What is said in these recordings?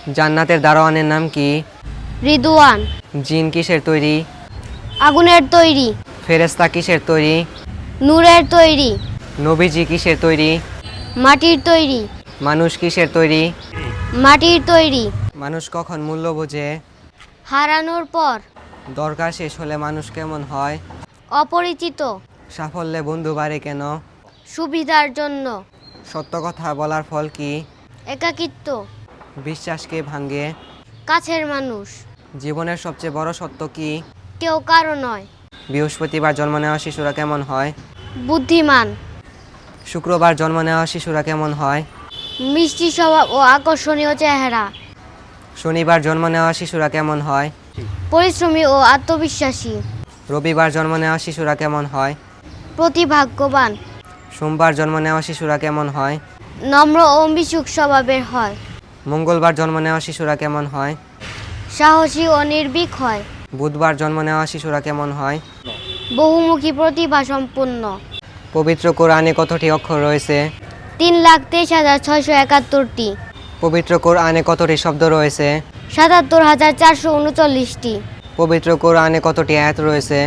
জান্নাতের দারোয়ানের নাম কি? রিদওয়ান। জিন কিসের তৈরি? আগুনের তৈরি। ফেরেশতা কিসের তৈরি? নূরের তৈরি। নবীজি কিসের তৈরি? মাটির তৈরি। মানুষ কিসের তৈরি? মাটির তৈরি। মানুষ কখন মূল্য বোঝে? হারানোর পর। দরকার শেষ হলে মানুষ কেমন হয়? অপরিচিত। সাফল্যে বন্ধু বাড়ে কেন? সুবিধার জন্য। সত্য কথা বলার ফল কি? একাকিত্ব। বিশ্বাসকে ভাঙে। কাছের মানুষ। জীবনের সবচেয়ে বড় সত্য কি? কেউ কারো নয়। বৃহস্পতিবার জন্ম নেওয়া শিশুরা কেমন হয়? বুদ্ধিমান। শুক্রবার জন্ম নেওয়া শিশুরা কেমন হয়? মিষ্টি স্বভাব ও আকর্ষণীয় চেহারা। শনিবার জন্ম নেওয়া শিশুরা কেমন হয়? পরিশ্রমী ও আত্মবিশ্বাসী। রবিবার জন্ম নেওয়া শিশুরা কেমন হয়? প্রতিভাগ্যবান। সোমবার জন্ম নেওয়া শিশুরা কেমন হয়? নম্র ও মিশুক স্বভাবের হয়। মঙ্গলবার জন্ম নেওয়া শিশুরা কেমন হয়? সাহসী ও নির্ভীক হয়। বুধবার জন্ম নেওয়া শিশুরা কেমন হয়? বহুমুখী প্রতিভা সম্পন্ন। পবিত্র কোরআনে কতটি অক্ষর রয়েছে? 3,23,671টি। পবিত্র কোরআনে কতটি শব্দ রয়েছে? 77,439টি। পবিত্র কোরআনে কতটি আয়াত রয়েছে?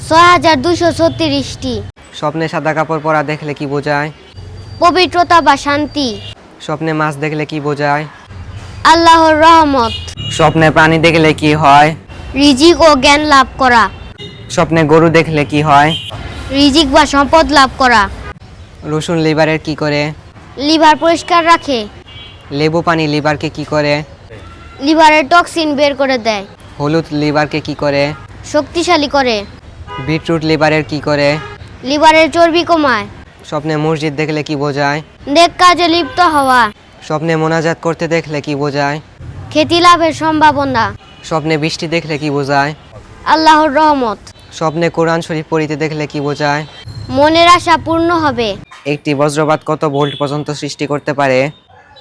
6,236টি। স্বপ্নে সাদা কাপড় পরা দেখলে কি বোঝায়? পবিত্রতা বা শান্তি। স্বপ্নে মাছ দেখলে কি বোঝায়? আল্লাহর রহমত। স্বপ্নে প্রাণী দেখলে কি হয়? রিজিক ও জ্ঞান লাভ করা। স্বপ্নে গরু দেখলে কি হয়? রিজিক বা সম্পদ লাভ করা। রসুন লিভারের কি করে? লিভার পরিষ্কার রাখে। লেবু পানি লিভারকে কি করে? লিভারের টক্সিন বের করে দেয়। হলুদ লিভারকে কি করে? শক্তিশালী করে। বিটরুট লিভারের কি করে? লিভারের চর্বি কমায়। স্বপ্নে মসজিদ দেখলে কি বোঝায়? নেক কাজে লিপ্ত হওয়া। স্বপ্নে মোনাজাত করতে দেখলে কি বোঝায়? খ্যাতি লাভের সম্ভাবনা। স্বপ্নে বৃষ্টি দেখলে কি বোঝায়? আল্লাহর রহমত। স্বপ্নে কোরআন শরীফ পড়িতে দেখলে কি বোঝায়? মনের আশা পূর্ণ হবে। একটি বজ্রপাত কত ভোল্ট পর্যন্ত সৃষ্টি করতে পারে?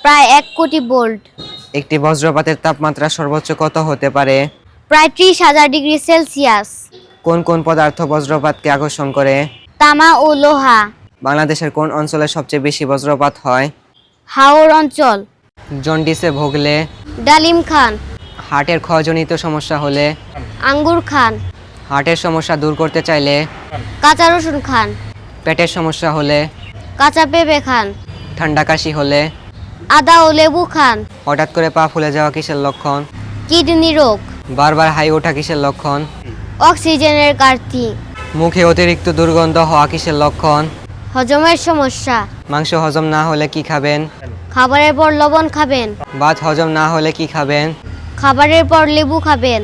প্রায় 1 কোটি ভোল্ট। একটি বজ্রপাতের তাপমাত্রা সর্বোচ্চ কত হতে পারে? প্রায় 30,000 ডিগ্রি সেলসিয়াস। কোন কোন পদার্থ বজ্রপাতকে আকর্ষণ করে? তামা ও লোহা। বাংলাদেশের কোন অঞ্চলে সবচেয়ে বেশি বজ্রপাত হয়? হাওর অঞ্চল। জন্ডিসে ভুগলে? ডালিম খান। হার্টের ক্ষয়জনিত সমস্যা হলে? আঙ্গুর খান। হার্টের সমস্যা দূর করতে চাইলে? কাঁচা রসুন খান। পেটের সমস্যা হলে? কাঁচা পেঁপে খান। ঠান্ডা কাশি হলে? আদা ও লেবু খান। হঠাৎ করে পা ফুলে যাওয়া কিসের লক্ষণ? কিডনি রোগ। বারবার হাই ওঠা কিসের লক্ষণ? অক্সিজেনের ঘাটতি। মুখে অতিরিক্ত দুর্গন্ধ হওয়া কিসের লক্ষণ? হজমের সমস্যা। মাংস হজম না হলে কি খাবেন? খাবারের পর লবণ খাবেন। ভাত হজম না হলে কি খাবেন? খাবারের পর লেবু খাবেন।